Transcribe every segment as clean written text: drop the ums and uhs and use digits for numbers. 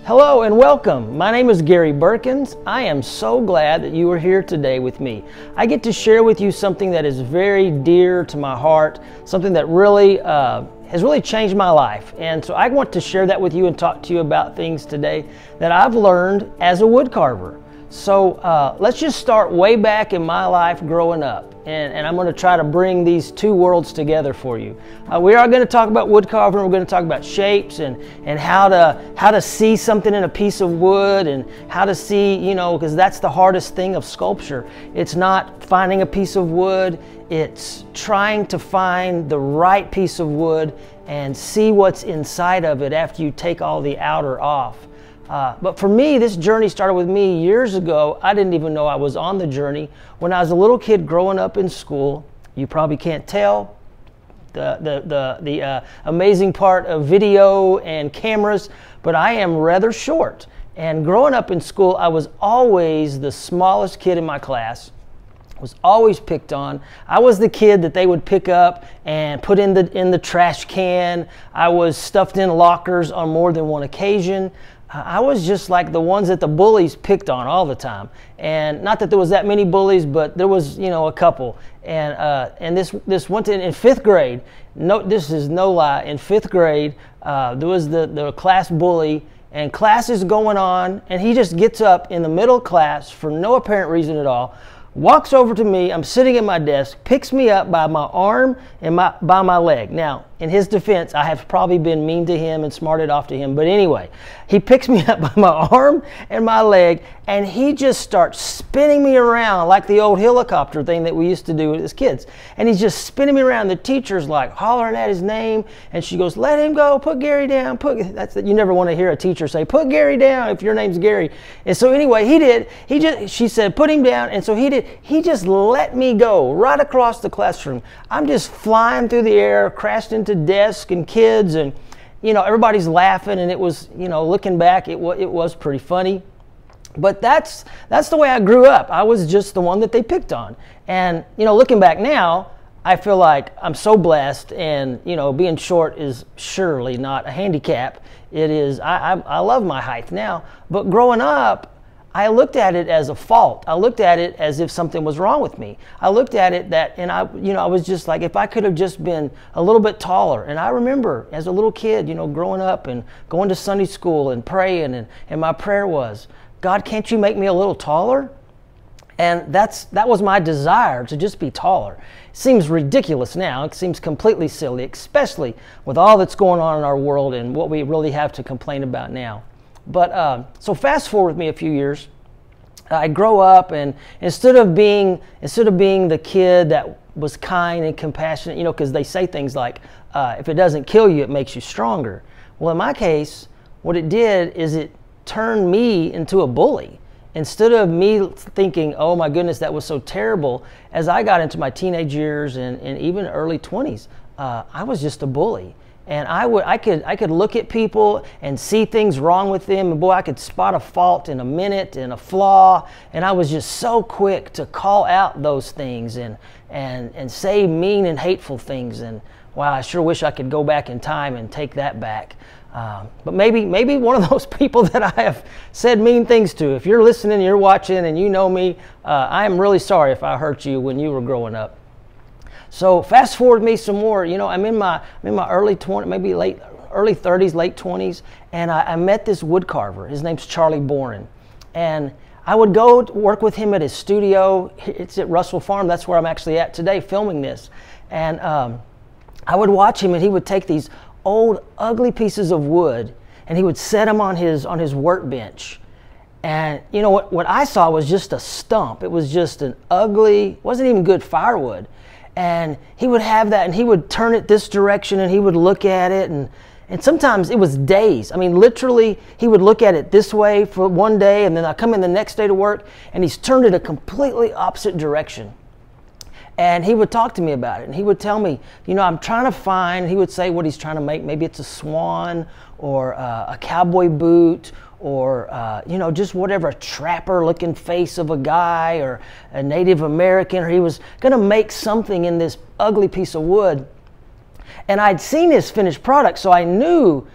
Hello and welcome. My name is Gary Burkins. I am so glad that you are here today with me. I get to share with you something that is very dear to my heart, something that really has really changed my life. And so I want to share that with you and talk to you about things today that I've learned as a wood carver. So let's just start way back in my life growing up. And I'm going to try to bring these two worlds together for you. We are going to talk about wood carving. We're going to talk about shapes and how to see something in a piece of wood and how to see, because that's the hardest thing of sculpture. It's not finding a piece of wood. It's trying to find the right piece of wood and see what's inside of it after you take all the outer off. But for me, this journey started with me years ago. I didn't even know I was on the journey. When I was a little kid growing up in school, you probably can't tell the amazing part of video and cameras, but I am rather short. And growing up in school, I was always the smallest kid in my class. Was always picked on. I was the kid that they would pick up and put in the trash can. I was stuffed in lockers on more than one occasion. I was just like the ones that the bullies picked on all the time. And not that there was that many bullies, but there was, a couple. And this one in fifth grade, no, this is no lie, in fifth grade, there was the class bully, and class is going on, and he just gets up in the middle of class for no apparent reason at all, walks over to me, I'm sitting at my desk, picks me up by my arm and by my leg. Now, in his defense, I have probably been mean to him and smarted off to him, but anyway, he picks me up by my arm and my leg, and he just starts spinning me around like the old helicopter thing that we used to do as kids. And he's just spinning me around. The teacher's like hollering at his name, and she goes, "Let him go, put Gary down, you never want to hear a teacher say, "Put Gary down," if your name's Gary. And so anyway, she said, "Put him down," and so he did. He just let me go right across the classroom. I'm just flying through the air, crashed into desk and kids, and everybody's laughing, and it was, looking back, it was pretty funny. But that's the way I grew up. I was just the one that they picked on. And looking back now, I feel like I'm so blessed, and being short is surely not a handicap. It is. I love my height now, but growing up, I looked at it as a fault. I looked at it as if something was wrong with me. I looked at it I was just like, if I could have just been a little bit taller. And I remember as a little kid, growing up and going to Sunday school and praying, and my prayer was, "God, can't you make me a little taller?" And that was my desire, to just be taller. It seems ridiculous now. It seems completely silly, especially with all that's going on in our world and what we really have to complain about now. But so fast forward with me a few years, I grow up, and instead of being the kid that was kind and compassionate, because they say things like, if it doesn't kill you, it makes you stronger. Well, in my case, what it did is it turned me into a bully. Instead of me thinking, "Oh my goodness, that was so terrible," as I got into my teenage years and even early 20s, I was just a bully. And I could look at people and see things wrong with them, and boy, I could spot a fault in a minute and a flaw, and I was just so quick to call out those things and say mean and hateful things. And wow, I sure wish I could go back in time and take that back. But maybe one of those people that I have said mean things to. If you're listening, you're watching, and you know me, I am really sorry if I hurt you when you were growing up. So fast forward me some more. I'm in my early 20s, maybe early 30s, late 20s, and I met this wood carver. His name's Charlie Boren, and I would go work with him at his studio. It's at Russell Farm. That's where I'm actually at today, filming this. And I would watch him, and he would take these old, ugly pieces of wood, and he would set them on his workbench. And what I saw was just a stump. It was just an ugly, wasn't even good firewood. And he would have that, and he would turn it this direction, and he would look at it, and sometimes it was days. I mean, literally, he would look at it this way for one day, and then I come in the next day to work, and he's turned it a completely opposite direction. And he would talk to me about it, and he would tell me, I'm trying to find, he would say what he's trying to make. Maybe it's a swan or a cowboy boot, or just whatever, a trapper looking face of a guy or a Native American, or he was going to make something in this ugly piece of wood. And I'd seen his finished product, so I knew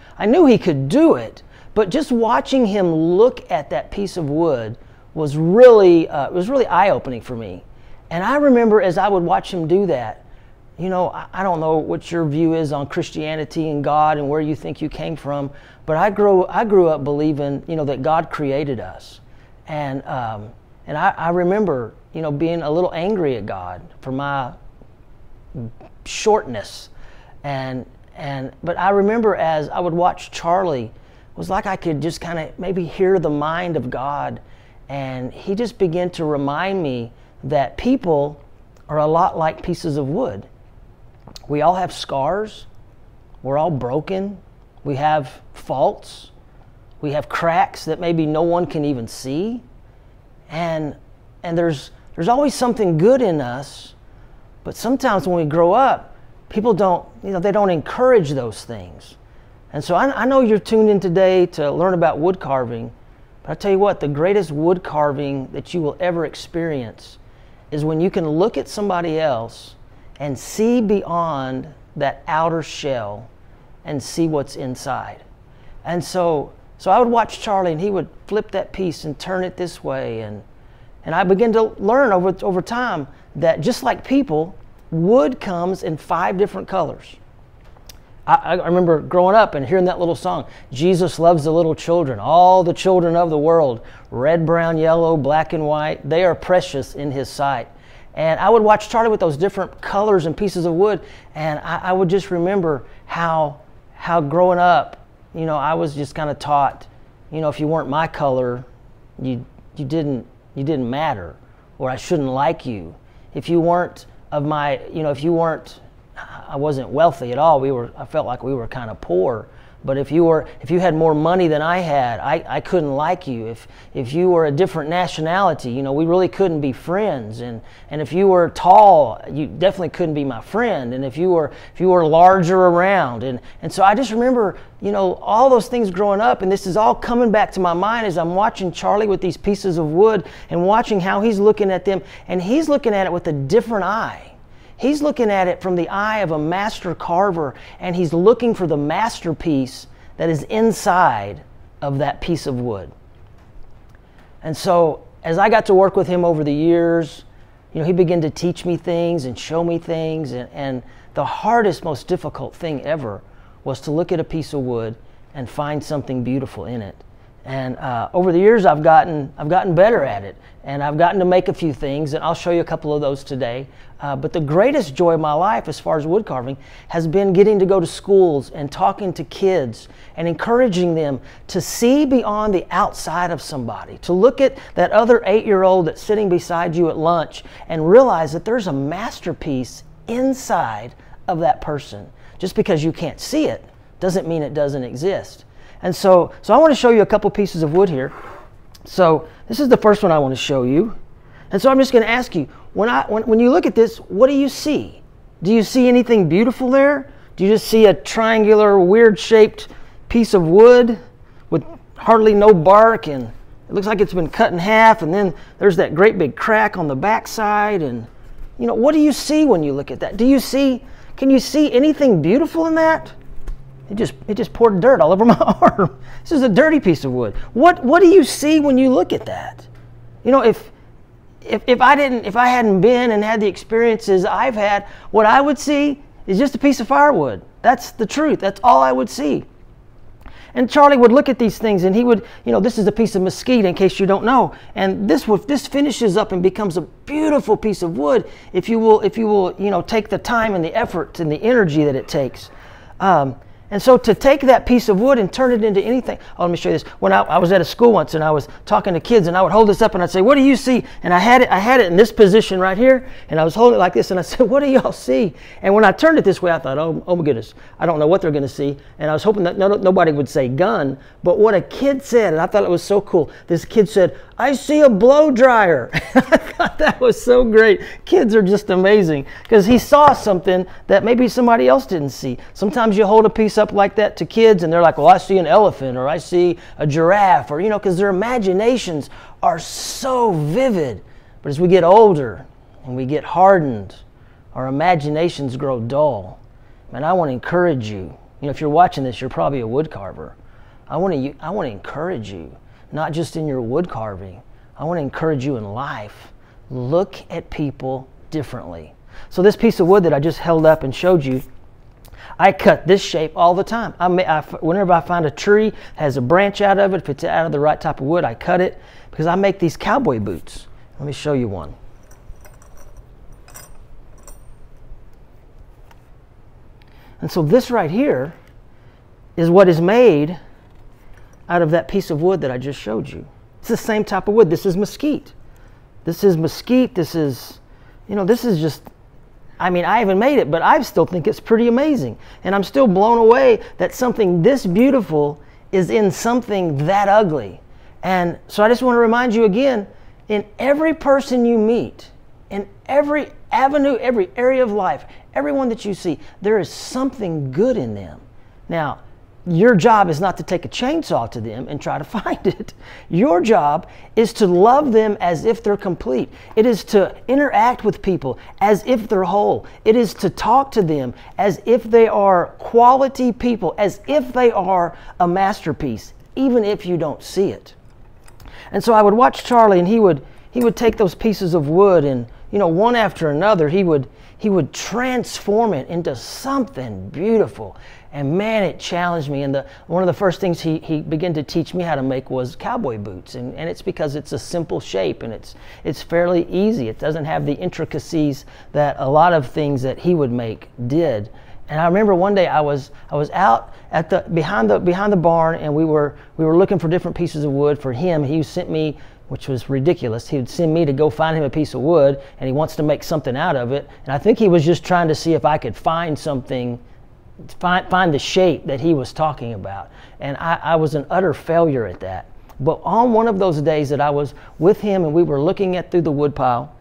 he could do it. But just watching him look at that piece of wood was really eye-opening for me. And I remember as I would watch him do that, you know, I don't know what your view is on Christianity and God and where you think you came from, but I grew up believing, you know, that God created us. And I remember, you know, being a little angry at God for my shortness. But I remember as I would watch Charlie, it was like I could just kind of maybe hear the mind of God. And he just began to remind me that people are a lot like pieces of wood. We all have scars. We're all broken. We have faults. We have cracks that maybe no one can even see. And there's always something good in us, but sometimes when we grow up, people don't, you know, they don't encourage those things. And so I know you're tuned in today to learn about wood carving, but I tell you what, the greatest wood carving that you will ever experience is when you can look at somebody else and see beyond that outer shell and see what's inside. And so I would watch Charlie, and he would flip that piece and turn it this way, and I began to learn over time that just like people, wood comes in 5 different colors. I remember growing up and hearing that little song, Jesus loves the little children, all the children of the world, red, brown, yellow, black, and white, they are precious in his sight. And I would watch Charlie with those different colors and pieces of wood, and I would just remember how growing up, you know, I was just kind of taught, you know, if you weren't my color, you didn't matter, or I shouldn't like you. If you weren't of my, you know, if you weren't, I wasn't wealthy at all. I felt like we were kind of poor. But if you had more money than I had, I couldn't like you. If you were a different nationality, you know, we really couldn't be friends. And if you were tall, you definitely couldn't be my friend. And if you were larger around, and so I just remember, you know, all those things growing up, and this is all coming back to my mind as I'm watching Charlie with these pieces of wood and watching how he's looking at them, and he's looking at it with a different eye. He's looking at it from the eye of a master carver, and he's looking for the masterpiece that is inside of that piece of wood. And so as I got to work with him over the years, you know, he began to teach me things and show me things, and the hardest, most difficult thing ever was to look at a piece of wood and find something beautiful in it. And over the years, I've gotten better at it, and I've gotten to make a few things, and I'll show you a couple of those today. But the greatest joy of my life as far as wood carving has been getting to go to schools and talking to kids and encouraging them to see beyond the outside of somebody, to look at that other 8-year-old that's sitting beside you at lunch and realize that there's a masterpiece inside of that person. Just because you can't see it doesn't mean it doesn't exist. And so I want to show you a couple pieces of wood here. So this is the first one I want to show you. And so I'm just going to ask you, when you look at this, what do you see? Do you see anything beautiful there? Do you just see a triangular, weird-shaped piece of wood with hardly no bark, and it looks like it's been cut in half, and then there's that great big crack on the backside? And, you know, what do you see when you look at that? Can you see anything beautiful in that? It just poured dirt all over my arm. This is a dirty piece of wood. What do you see when you look at that? You know, if I hadn't been and had the experiences I've had, what I would see is just a piece of firewood. That's the truth. That's all I would see. And Charlie would look at these things, and he would, you know, this is a piece of mesquite, in case you don't know, and this finishes up and becomes a beautiful piece of wood if you will, you know, take the time and the effort and the energy that it takes. And so to take that piece of wood and turn it into anything. Oh, let me show you this. When I was at a school once, and I was talking to kids, and I would hold this up and I'd say, what do you see? And I had it in this position right here, and I was holding it like this, and I said, what do y'all see? And when I turned it this way, I thought, oh my goodness, I don't know what they're going to see. And I was hoping that nobody would say gun. But what a kid said, and I thought it was so cool. This kid said, I see a blow dryer. I thought that was so great. Kids are just amazing, because he saw something that maybe somebody else didn't see. Sometimes you hold a piece up like that to kids, and they're like, well, I see an elephant, or I see a giraffe, or, you know, because their imaginations are so vivid. But as we get older and we get hardened, our imaginations grow dull. Man, I want to encourage you. You know, if you're watching this, you're probably a wood carver. I want to encourage you, not just in your wood carving. I want to encourage you in life. Look at people differently. So this piece of wood that I just held up and showed you, I cut this shape all the time. Whenever I find a tree that has a branch out of it, if it's out of the right type of wood, I cut it because I make these cowboy boots. Let me show you one. And so this right here is what is made out of that piece of wood that I just showed you. It's the same type of wood. This is mesquite. This is mesquite. This is, this is just, I haven't made it, but I still think it's pretty amazing. And I'm still blown away that something this beautiful is in something that ugly. And so I just want to remind you again, in every person you meet, in every avenue, every area of life, everyone that you see, there is something good in them. Now, your job is not to take a chainsaw to them and try to find it. Your job is to love them as if they're complete. It is to interact with people as if they're whole. It is to talk to them as if they are quality people, as if they are a masterpiece, even if you don't see it. And so I would watch Charlie, and he would take those pieces of wood, and one after another, he would transform it into something beautiful. And man, it challenged me. And one of the first things he began to teach me how to make was cowboy boots. And it's because it's a simple shape, and it's fairly easy. It doesn't have the intricacies that a lot of things that he would make did. And I remember one day I was out at behind the barn, and we were looking for different pieces of wood for him. He sent me, which was ridiculous. He would send me to go find him a piece of wood, and he wants to make something out of it. And I think he was just trying to see if I could find something, find the shape that he was talking about. And I was an utter failure at that. But on one of those days that I was with him and we were looking through the wood pile,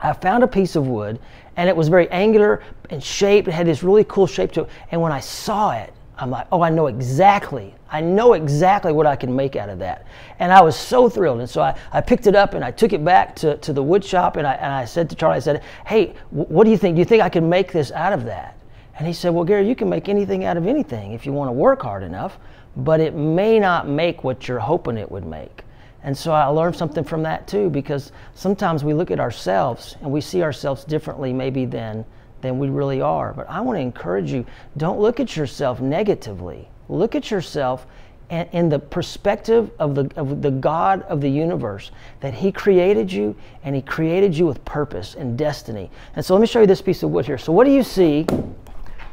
I found a piece of wood, and it was very angular and shaped. It had this really cool shape to it. And when I saw it, I'm like, oh, I know exactly what I can make out of that. And I was so thrilled. And so I picked it up and I took it back to the wood shop, and I said to Charlie, I said, hey, what do you think? Do you think I can make this out of that? And he said, well, Gary, you can make anything out of anything if you want to work hard enough, but it may not make what you're hoping it would make. And so I learned something from that too, because sometimes we look at ourselves and we see ourselves differently maybe than we really are. But I want to encourage you, don't look at yourself negatively. Look at yourself in the perspective of the God of the universe, that He created you, and He created you with purpose and destiny. And so let me show you this piece of wood here. So what do you see?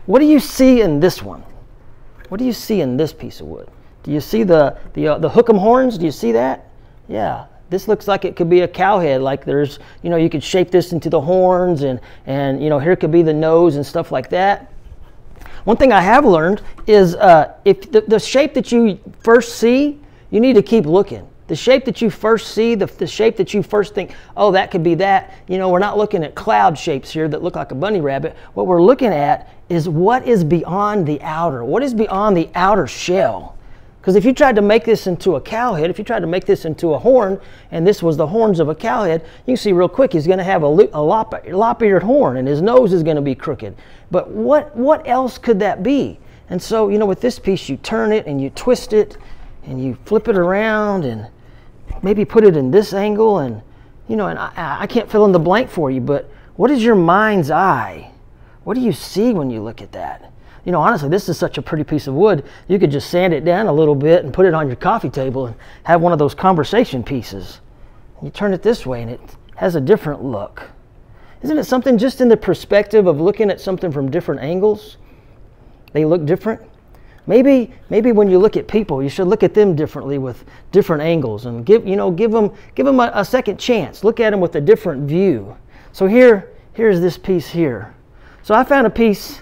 What do you see in this one? What do you see in this piece of wood? Do you see the hook'em horns? Do you see that? Yeah. This looks like it could be a cow head, like there's, you could shape this into the horns, and here could be the nose and stuff like that. One thing I have learned is if the shape that you first see, you need to keep looking. The shape that you first see, the shape that you first think, oh, that could be that. We're not looking at cloud shapes here that look like a bunny rabbit. What we're looking at is what is beyond the outer. What is beyond the outer shell? Because if you tried to make this into a cow head, if you tried to make this into a horn, and this was the horns of a cow head, you can see real quick he's going to have a lop-eared horn, and his nose is going to be crooked. But what else could that be? And so, with this piece, you turn it and you twist it and you flip it around and maybe put it in this angle, and and I can't fill in the blank for you, but what is your mind's eye? What do you see when you look at that? Honestly, this is such a pretty piece of wood. You could just sand it down a little bit and put it on your coffee table and have one of those conversation pieces. You turn it this way and it has a different look. Isn't it something just in the perspective of looking at something from different angles? They look different. Maybe when you look at people, you should look at them differently with different angles, and give them a second chance. Look at them with a different view. So here's this piece here. So I found a piece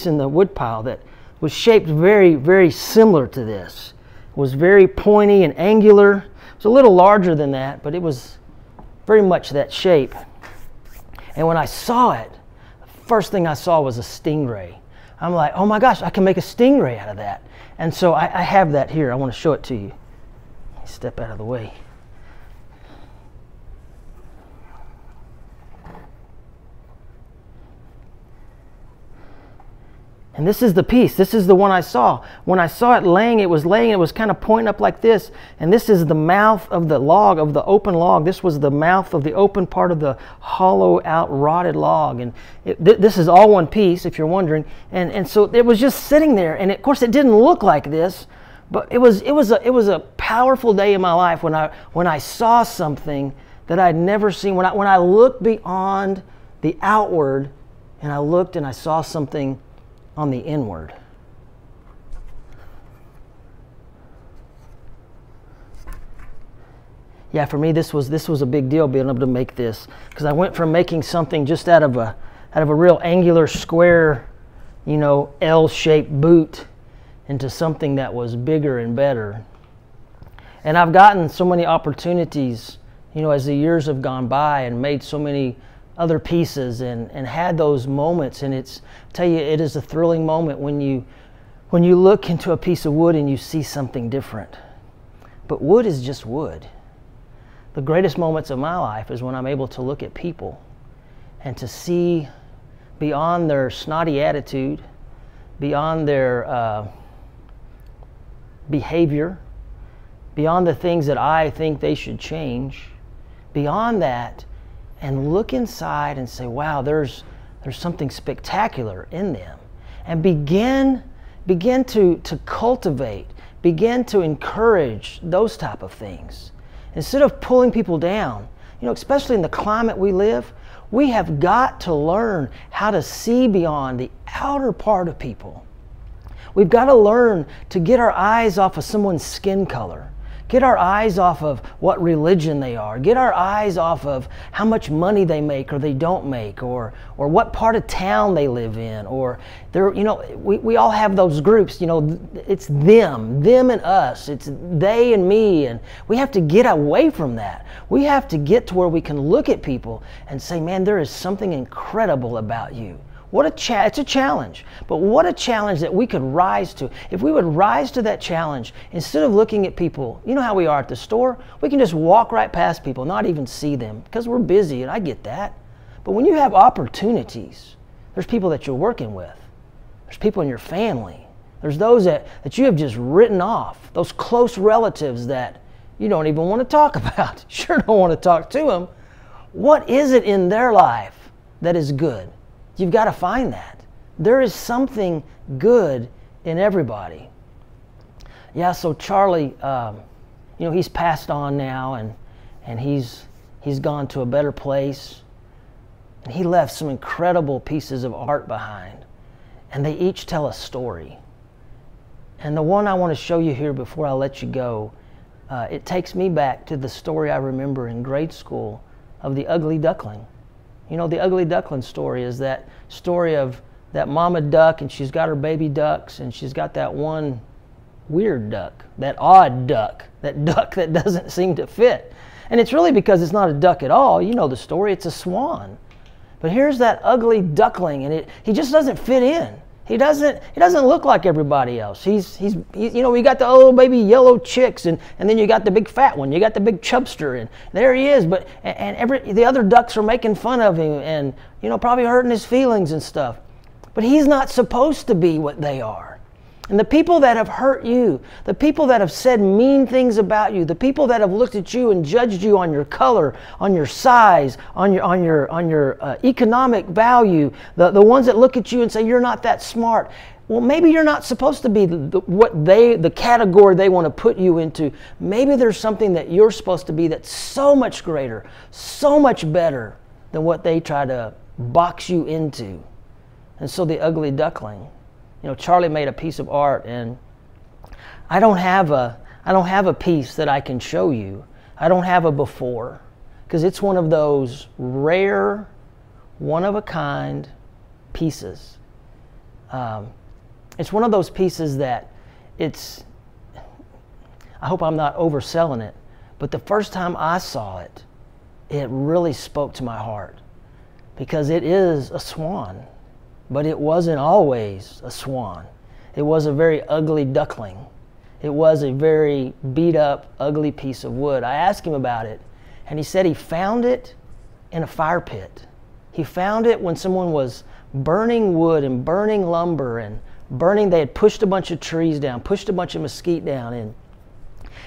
in the wood pile that was shaped very, very similar to this. It was very pointy and angular. It was a little larger than that, but it was very much that shape. And when I saw it, the first thing I saw was a stingray. I'm like, oh my gosh, I can make a stingray out of that. And so I have that here. I want to show it to you. Step out of the way. And this is the piece. This is the one I saw. When I saw it laying, it was kind of pointing up like this. And this is the mouth of the log, of the open log. This was the mouth of the open part of the hollow out rotted log. And this is all one piece, if you're wondering. And so it was just sitting there. And of course, it didn't look like this. But it was a powerful day in my life when I saw something that I'd never seen. When I looked beyond the outward, and I looked and I saw something on the inward. Yeah, for me this was a big deal, being able to make this, because I went from making something just out of a real angular square, L-shaped boot into something that was bigger and better. And I've gotten so many opportunities, as the years have gone by, and made so many other pieces and had those moments. And I tell you, it is a thrilling moment when you look into a piece of wood and you see something different. But wood is just wood. The greatest moments of my life is when I'm able to look at people and to see beyond their snotty attitude, beyond their behavior, beyond the things that I think they should change, beyond that, and look inside and say, wow, there's something spectacular in them. And begin to cultivate, begin to encourage those type of things. Instead of pulling people down, especially in the climate we live, we have got to learn how to see beyond the outer part of people. We've got to learn to get our eyes off of someone's skin color. Get our eyes off of what religion they are. Get our eyes off of how much money they make or they don't make, or what part of town they live in, or we all have those groups. It's them and us. It's they and me, and we have to get away from that. We have to get to where we can look at people and say, man, there is something incredible about you. It's a challenge, but what a challenge that we could rise to. If we would rise to that challenge, instead of looking at people, you know how we are at the store? We can just walk right past people, not even see them, because we're busy, and I get that. But when you have opportunities, there's people that you're working with. There's people in your family. There's those that you have just written off, those close relatives that you don't even want to talk about. You sure don't want to talk to them. What is it in their life that is good? You've got to find that. There is something good in everybody. Yeah, so Charlie, he's passed on now, and he's gone to a better place. And he left some incredible pieces of art behind. And they each tell a story. And the one I want to show you here before I let you go, it takes me back to the story I remember in grade school of the ugly duckling. The ugly duckling story is that story of that mama duck, and she's got her baby ducks, and she's got that one weird duck, that odd duck, that duck that doesn't seem to fit. And it's really because it's not a duck at all. You know the story, it's a swan. But here's that ugly duckling, and he just doesn't fit in. He doesn't look like everybody else. He's we got the little baby yellow chicks, and then you got the big fat one. You got the big chubster, and there he is. But the other ducks are making fun of him, and probably hurting his feelings and stuff. But he's not supposed to be what they are. And the people that have hurt you, the people that have said mean things about you, the people that have looked at you and judged you on your color, on your size, on your economic value, the ones that look at you and say you're not that smart. Well, maybe you're not supposed to be the category they want to put you into. Maybe there's something that you're supposed to be that's so much greater, so much better than what they try to box you into. And so the ugly duckling. Charlie made a piece of art, and I don't have a piece that I can show you. I don't have a before, because it's one of those rare, one-of-a-kind pieces. It's one of those pieces that I hope I'm not overselling it, but the first time I saw it, it really spoke to my heart, because it is a swan. But it wasn't always a swan. It was a very ugly duckling. It was a very beat up, ugly piece of wood. I asked him about it, and he said he found it in a fire pit. He found it when someone was burning wood and burning lumber and burning. They had pushed a bunch of trees down, pushed a bunch of mesquite down,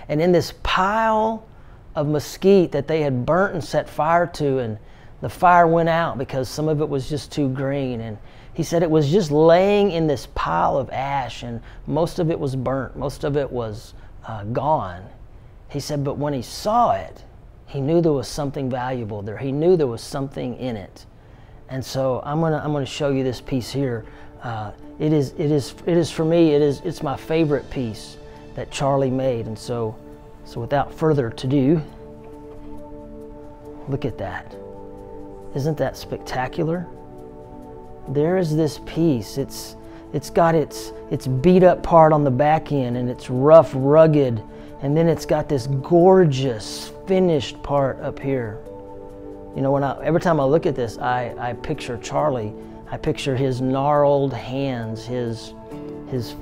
and in this pile of mesquite that they had burnt and set fire to, and the fire went out because some of it was just too green. And he said it was just laying in this pile of ash, and most of it was burnt, most of it was gone. He said, but when he saw it, he knew there was something valuable there. He knew there was something in it. And so I'm gonna show you this piece here. It is for me. It's my favorite piece that Charlie made. And so without further ado, look at that. Isn't that spectacular? There is this piece. It's got its beat up part on the back end, and it's rough, rugged, and then it's got this gorgeous finished part up here. You know, every time I look at this, I picture Charlie. I picture his gnarled hands, his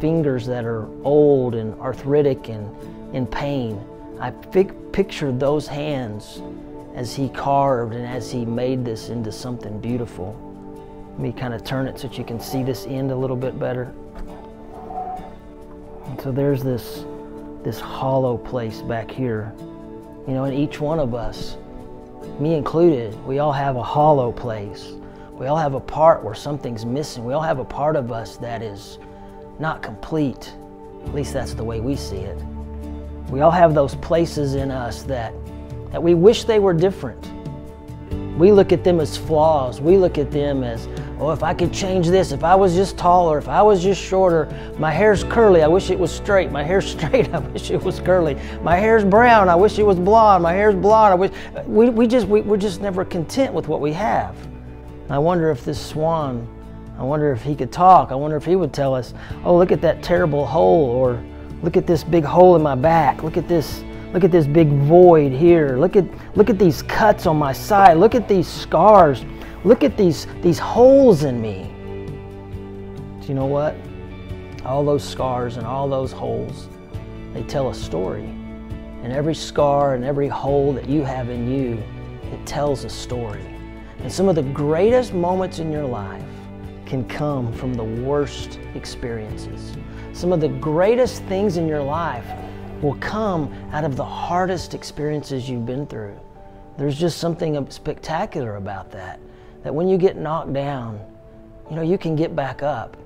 fingers that are old and arthritic and in pain. I picture those hands as he carved and as he made this into something beautiful. Let me kind of turn it so that you can see this end a little bit better. And so there's this hollow place back here. You know, and each one of us, me included, we all have a hollow place. We all have a part where something's missing. We all have a part of us that is not complete. At least that's the way we see it. We all have those places in us that we wish they were different. We look at them as flaws. We look at them as, oh, if I could change this, if I was just taller, if I was just shorter, my hair's curly, I wish it was straight. My hair's straight, I wish it was curly. My hair's brown, I wish it was blonde. My hair's blonde, I wish. We're just never content with what we have. I wonder if this swan, I wonder if he could talk. I wonder if he would tell us, oh, look at that terrible hole, or look at this big hole in my back. Look at this big void here. Look at these cuts on my side. Look at these scars. Look at these holes in me. Do you know what? All those scars and all those holes, they tell a story. And every scar and every hole that you have in you, it tells a story. And some of the greatest moments in your life can come from the worst experiences. Some of the greatest things in your life will come out of the hardest experiences you've been through. There's just something spectacular about that when you get knocked down, you know, you can get back up,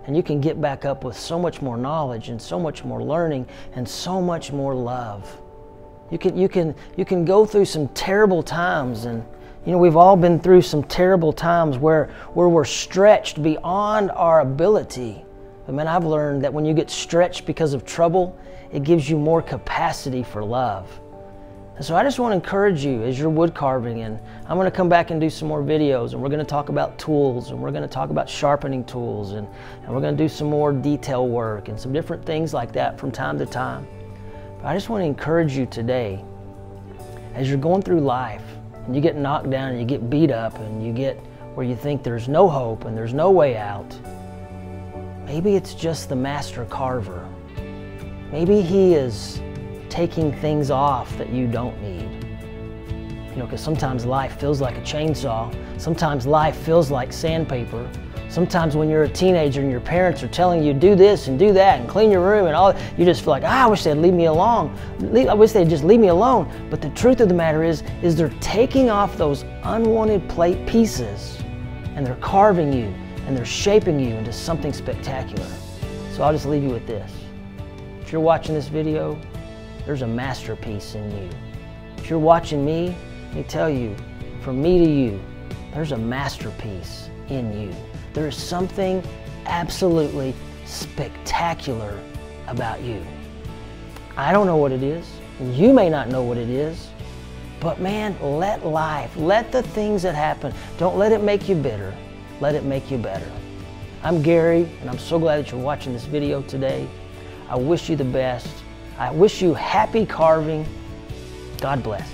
and you can get back up with so much more knowledge and so much more learning and so much more love. You can go through some terrible times, and you know, we've all been through some terrible times where we're stretched beyond our ability. But man, I've learned that when you get stretched because of trouble, it gives you more capacity for love. And so I just want to encourage you as you're wood carving, and I'm going to come back and do some more videos, and we're going to talk about tools, and we're going to talk about sharpening tools, and we're going to do some more detail work and some different things like that from time to time. But I just want to encourage you today, as you're going through life and you get knocked down and you get beat up and you get where you think there's no hope and there's no way out, maybe it's just the master carver. Maybe he is taking things off that you don't need. You know, because sometimes life feels like a chainsaw. Sometimes life feels like sandpaper. Sometimes when you're a teenager and your parents are telling you do this and do that and clean your room and all, you just feel like, I wish they'd leave me alone. I wish they'd just leave me alone. But the truth of the matter is they're taking off those unwanted plate pieces, and they're carving you and they're shaping you into something spectacular. So I'll just leave you with this. If you're watching this video, there's a masterpiece in you. If you're watching me, let me tell you, from me to you, there's a masterpiece in you. There is something absolutely spectacular about you. I don't know what it is. You may not know what it is. But man, let life, let the things that happen, don't let it make you bitter. Let it make you better. I'm Gary, and I'm so glad that you're watching this video today. I wish you the best. I wish you happy carving. God bless.